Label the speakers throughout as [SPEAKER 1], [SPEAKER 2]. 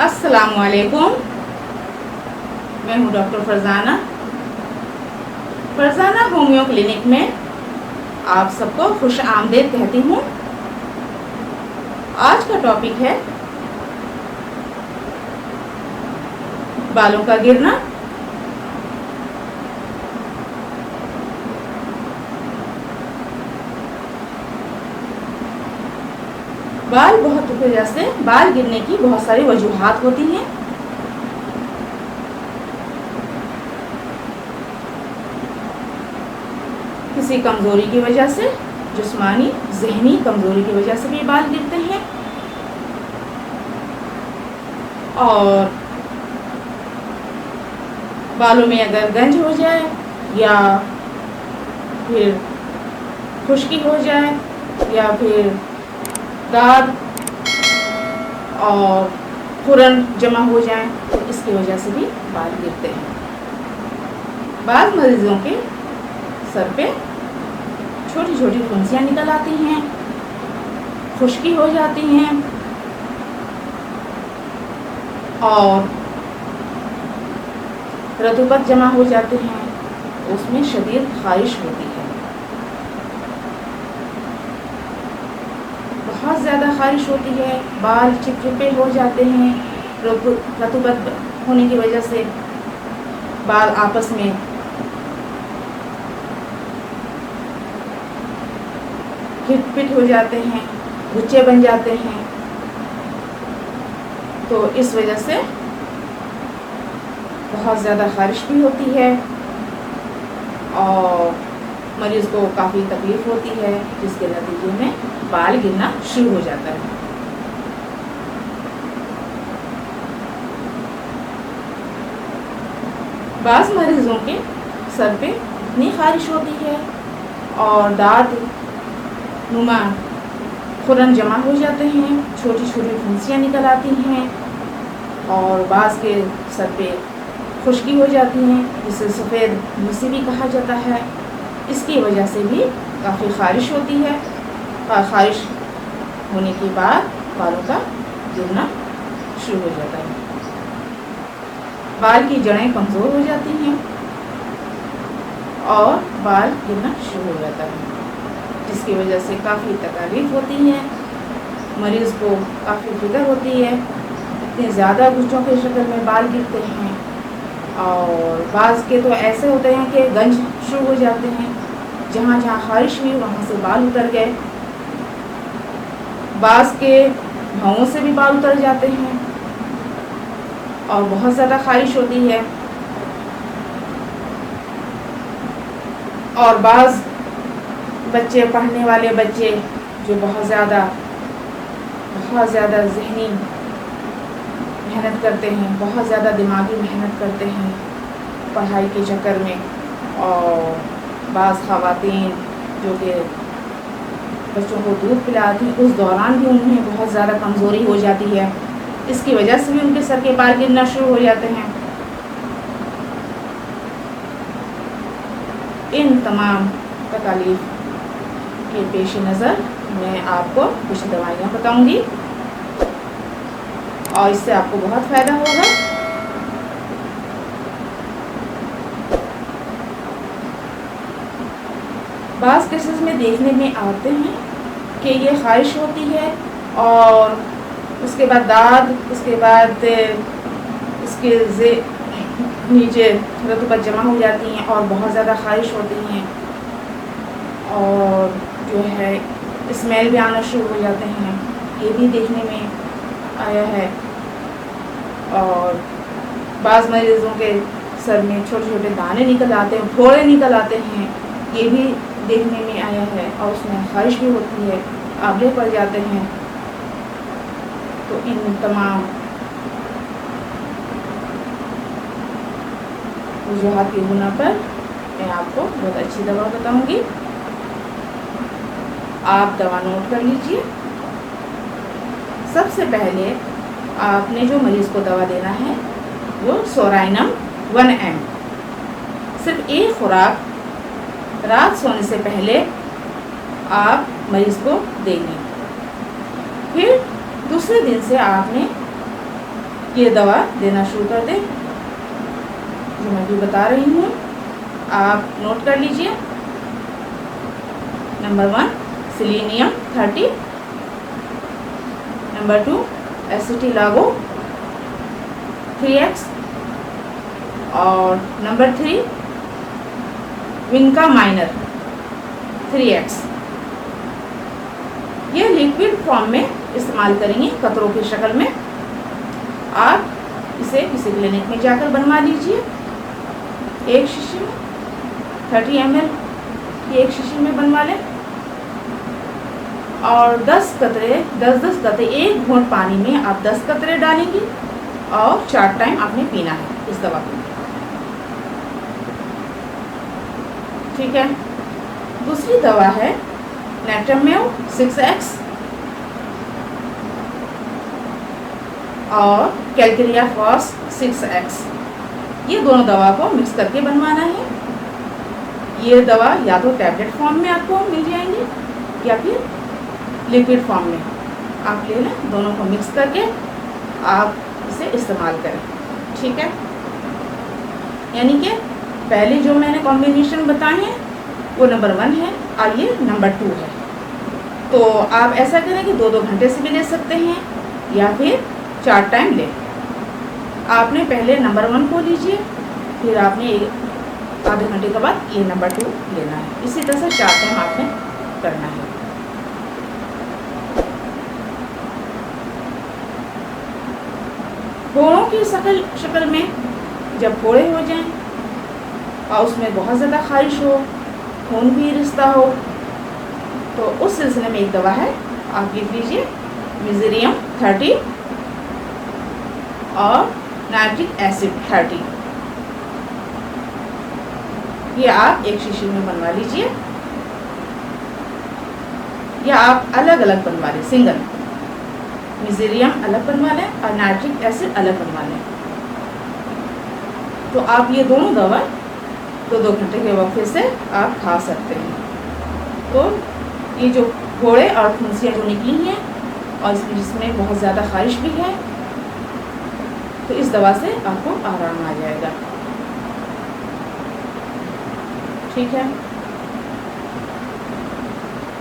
[SPEAKER 1] अस्सलामुअलैकुम। मैं हूँ डॉक्टर फरजाना होम्यो क्लिनिक में आप सबको खुश आमदीद कहती हूँ। आज का टॉपिक है बालों का गिरना। बाल वजह से बाल गिरने की बहुत सारी वजूहात होती हैं। किसी कमजोरी की वजह से, जिस्मानी ज़हनी कमजोरी की वजह से भी बाल गिरते हैं, और बालों में अगर गंज हो जाए या फिर खुश्की हो जाए या फिर दाग और खुरन जमा हो जाए तो इसकी वजह से भी बाल गिरते हैं। बाज़ मरीजों के सर पे छोटी छोटी फुंसियाँ निकल आती हैं, खुश्की हो जाती हैं और रतूबत जमा हो जाते हैं, उसमें शदीद ख़ारिश होती है। बहुत ज़्यादा ख़ारिश होती है, बाल चिपचिपे हो जाते हैं। रतूबत होने की वजह से बाल आपस में हिट-पिट हो जाते हैं, गुच्छे बन जाते हैं। तो इस वजह से बहुत ज़्यादा ख़ारिश भी होती है और मरीज़ को काफ़ी तकलीफ़ होती है, जिसके नतीजे में बाल गिरना शुरू हो जाता है। बाज़ मरीज़ों के सर पे इतनी ख़ारिश होती है और दाद नुमा खुरन जमा हो जाते हैं, छोटी छोटी फुंसियाँ निकल आती हैं और बाज़ के सर पे खुश्की हो जाती हैं, जिसे सफ़ेद मुसी भी कहा जाता है। इसकी वजह से भी काफ़ी ख़ारिश होती है और ख़ारिश होने के बाद बालों का गिरना शुरू हो जाता है। बाल की जड़ें कमज़ोर हो जाती हैं और बाल गिरना शुरू हो जाता है, जिसकी वजह से काफ़ी तकलीफ़ होती है। मरीज़ को काफ़ी फिक्र होती है, इतने ज़्यादा गुच्छों के शक्ल में बाल गिरते हैं और बाज़ के तो ऐसे होते हैं कि गंज शुरू हो जाते हैं, जहाँ जहाँ ख़ारिश हुई वहाँ से बाल उतर गए। बाज़ के भौं से भी बाल उतर जाते हैं और बहुत ज़्यादा ख़ारिश होती है। और बाज़ बच्चे, पढ़ने वाले बच्चे जो बहुत ज़्यादा ज़हनी मेहनत करते हैं, बहुत ज़्यादा दिमागी मेहनत करते हैं पढ़ाई के चक्कर में, और बाज़ ख़वातीन जो कि बच्चों को दूध पिलाती हैं, उस दौरान भी उन्हें बहुत ज़्यादा कमज़ोरी हो जाती है। इसकी वजह से भी उनके सर के बाल गिरना शुरू हो जाते हैं। इन तमाम तकालीफ के पेश नज़र मैं आपको कुछ दवाइयाँ बताऊंगी और इससे आपको बहुत फ़ायदा होगा। बाज़ केसेस में देखने में आते हैं कि ये ख़ारिश होती है और उसके बाद दाद, उसके बाद इसके नीचे रतूबत जमा हो जाती हैं और बहुत ज़्यादा ख़ारिश होती हैं और जो है स्मेल भी आना शुरू हो जाते हैं, ये भी देखने में आया है। और बाज़ मरीज़ों के सर में छोटे छोटे दाने निकल आते हैं, फोड़े निकल आते हैं, ये भी देखने में आया है और उसमें ख़ारिश भी होती है, आंवले पड़ जाते हैं। तो इन तमाम वजूहात की बुना पर मैं आपको बहुत अच्छी दवा बताऊंगी। आप दवा नोट कर लीजिए। सबसे पहले आपने जो मरीज़ को दवा देना है वो सोराइनम 1 ml, सिर्फ एक खुराक रात सोने से पहले आप मरीज़ को देंगे। फिर दूसरे दिन से आपने ये दवा देना शुरू कर दें, जो मैं भी बता रही हूँ आप नोट कर लीजिए। नंबर 1 सेलेनियम 30, नंबर 2 एसिटिलागो 3x, और नंबर 3 विनका माइनर 3x। ये लिक्विड फॉर्म में इस्तेमाल करेंगे कतरों की शक्ल में। आप इसे किसी क्लिनिक में जाकर बनवा लीजिए। एक शीशी में 30 ml की एक शीशी में बनवा लें, और 10 कतरे 10-10 कतरे एक घूंट पानी में आप 10 कतरे डालेंगी और 4 टाइम आपने पीना है इस दवा को। ठीक है। दूसरी दवा है नेटरमेव 6x और कैलकेरिया फॉस 6x। ये दोनों दवा को मिक्स करके बनवाना है। ये दवा या तो टैबलेट फॉर्म में आपको मिल जाएंगी या फिर लिक्विड फॉर्म में आप ले लें। दोनों को मिक्स करके आप इसे इस्तेमाल करें। ठीक है। यानी कि पहले जो मैंने कॉम्बिनेशन बताए हैं वो नंबर 1 है और ये नंबर 2 है। तो आप ऐसा करें कि 2-2 घंटे से भी ले सकते हैं या फिर 4 टाइम लें। आपने पहले नंबर 1 को लीजिए, फिर आपने आधे घंटे के बाद ये नंबर 2 लेना है। इसी तरह से 4 टाइम आपने करना है। फोड़ों की शक्ल में जब फोड़े हो जाएं और उसमें बहुत ज़्यादा खारिश हो, खून भी रिश्ता हो, तो उस सिलसिले में एक दवा है, आप लिख लीजिए मिज़ेरियम 30 और नाइट्रिक एसिड 30। ये आप एक शीशी में बनवा लीजिए या आप अलग अलग बनवा लें। सिंगल मिज़ेरियम अलग बनवा लें और नाइट्रिक एसिड अलग बनवा लें। तो आप ये दोनों दवा 2-2 घंटे के वक्फे से आप खा सकते हैं। तो ये जो फोड़े और फुंसियाँ जो निकली हैं और जिसमें बहुत ज़्यादा खारिश भी है, तो इस दवा से आपको आराम आ जाएगा। ठीक है।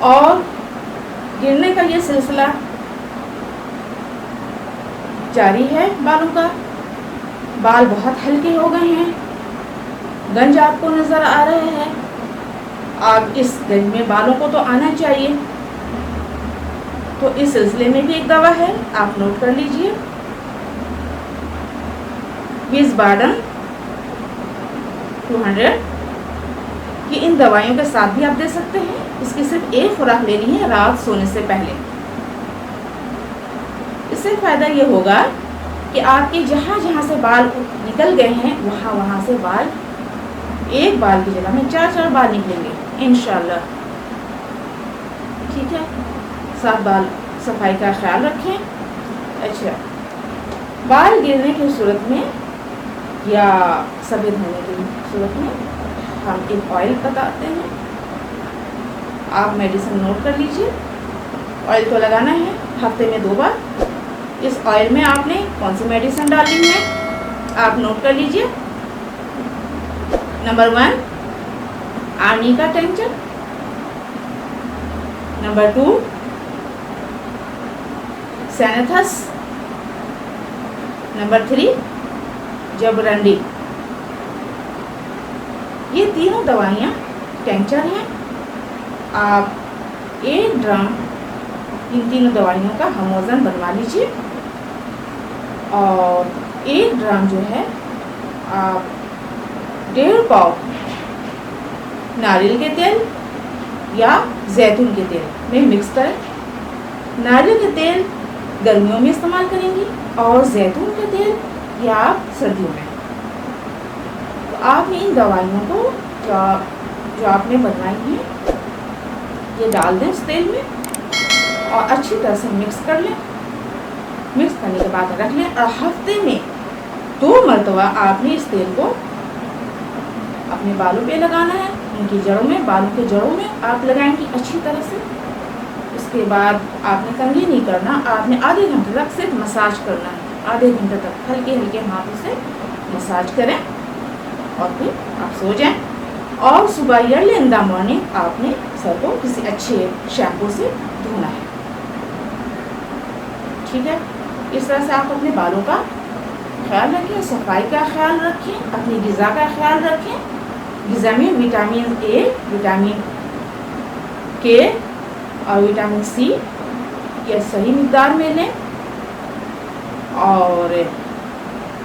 [SPEAKER 1] और गिरने का ये सिलसिला जारी है बालों का। बाल बहुत हल्के हो गए हैं, गंज आपको नज़र आ रहे हैं। आप इस गंज में बालों को तो आना चाहिए। तो इस सिलसिले में भी एक दवा है, आप नोट कर लीजिए। विज़बार्डन 200 कि इन दवाइयों के साथ भी आप दे सकते हैं। इसकी सिर्फ एक खुराक लेनी है रात सोने से पहले। इससे फ़ायदा ये होगा कि आपके जहाँ जहाँ से बाल निकल गए हैं वहाँ से बाल, एक बाल की जगह में 4-4 बाल निकलेंगे इंशाल्लाह। ठीक है। साफ बाल सफाई का ख्याल रखें। अच्छा, बाल गिरने की सूरत में या सफ़ेद होने की सूरत में हम एक ऑयल बताते हैं, आप मेडिसिन नोट कर लीजिए। ऑयल को लगाना है हफ्ते में 2 बार। इस ऑयल में आपने कौन सी मेडिसिन डालनी है आप नोट कर लीजिए। नंबर 1 आर्निका टिंचर, नंबर 2 सैनेथस, नंबर 3 जबरंडी। ये तीनों दवाइयाँ टिंचर हैं। आप 1 ड्रम इन तीनों दवाइयों का हम वज़न बनवा लीजिए और 1 ड्रम जो है आप 1.5 पाव नारियल के तेल या जैतून के तेल में मिक्स करें। नारियल के तेल गर्मियों में इस्तेमाल करेंगी और जैतून का तेल या आप सर्दियों में। तो आपने इन दवाइयों को जो आपने बनवाई है ये डाल दें उस तेल में और अच्छी तरह से मिक्स कर लें। मिक्स करने के बाद रख लें और हफ्ते में 2 मरतबा आपने इस तेल को अपने बालों पे लगाना है, उनकी जड़ों में, बालों के जड़ों में आप लगाएंगी अच्छी तरह से। उसके बाद आपने कंघी नहीं करना, आपने आधे घंटे तक सिर्फ मसाज करना है। आधे घंटे तक हल्के हल्के हाथों से मसाज करें और फिर आप सो जाएं। और सुबह अर्ली इन द मॉर्निंग आपने सर को किसी अच्छे शैम्पू से धोना है। ठीक है, इस तरह से आप अपने बालों का ख्याल रखें, सफाई का ख्याल रखें, अपनी ग़िज़ा का ख्याल रखें। ग़िज़ा में विटामिन ए, विटामिन के और विटामिन सी ये सही मिक़दार में लें। और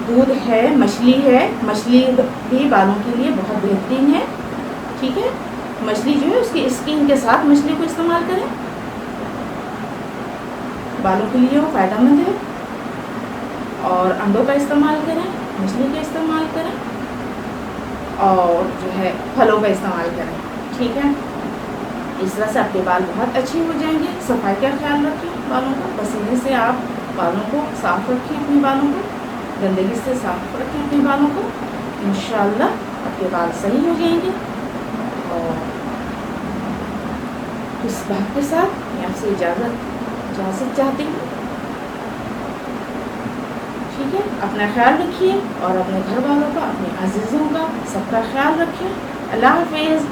[SPEAKER 1] दूध है, मछली भी बालों के लिए बहुत बेहतरीन है। ठीक है, मछली जो है उसकी स्किन के साथ मछली को इस्तेमाल करें, बालों के लिए वो फ़ायदेमंद है। और अंडों का इस्तेमाल करें, मछली का इस्तेमाल करें और जो है फलों का इस्तेमाल करें। ठीक है, इस तरह से आपके बाल बहुत अच्छे हो जाएंगे। सफाई का ख्याल रखें बालों का, पसीने से आप बालों को साफ़ रखें, अपने बालों को गंदगी से साफ़ रखें अपने बालों को। इंशाअल्लाह आपके बाल सही हो जाएंगे। और इस बात के साथ मैं आपसे इजाज़त चाहती हूँ। ठीक है, अपना ख्याल रखिए और अपने घर वालों का, अपने अजीज़ों का सबका ख्याल रखिए। अल्लाह हाफ़िज़।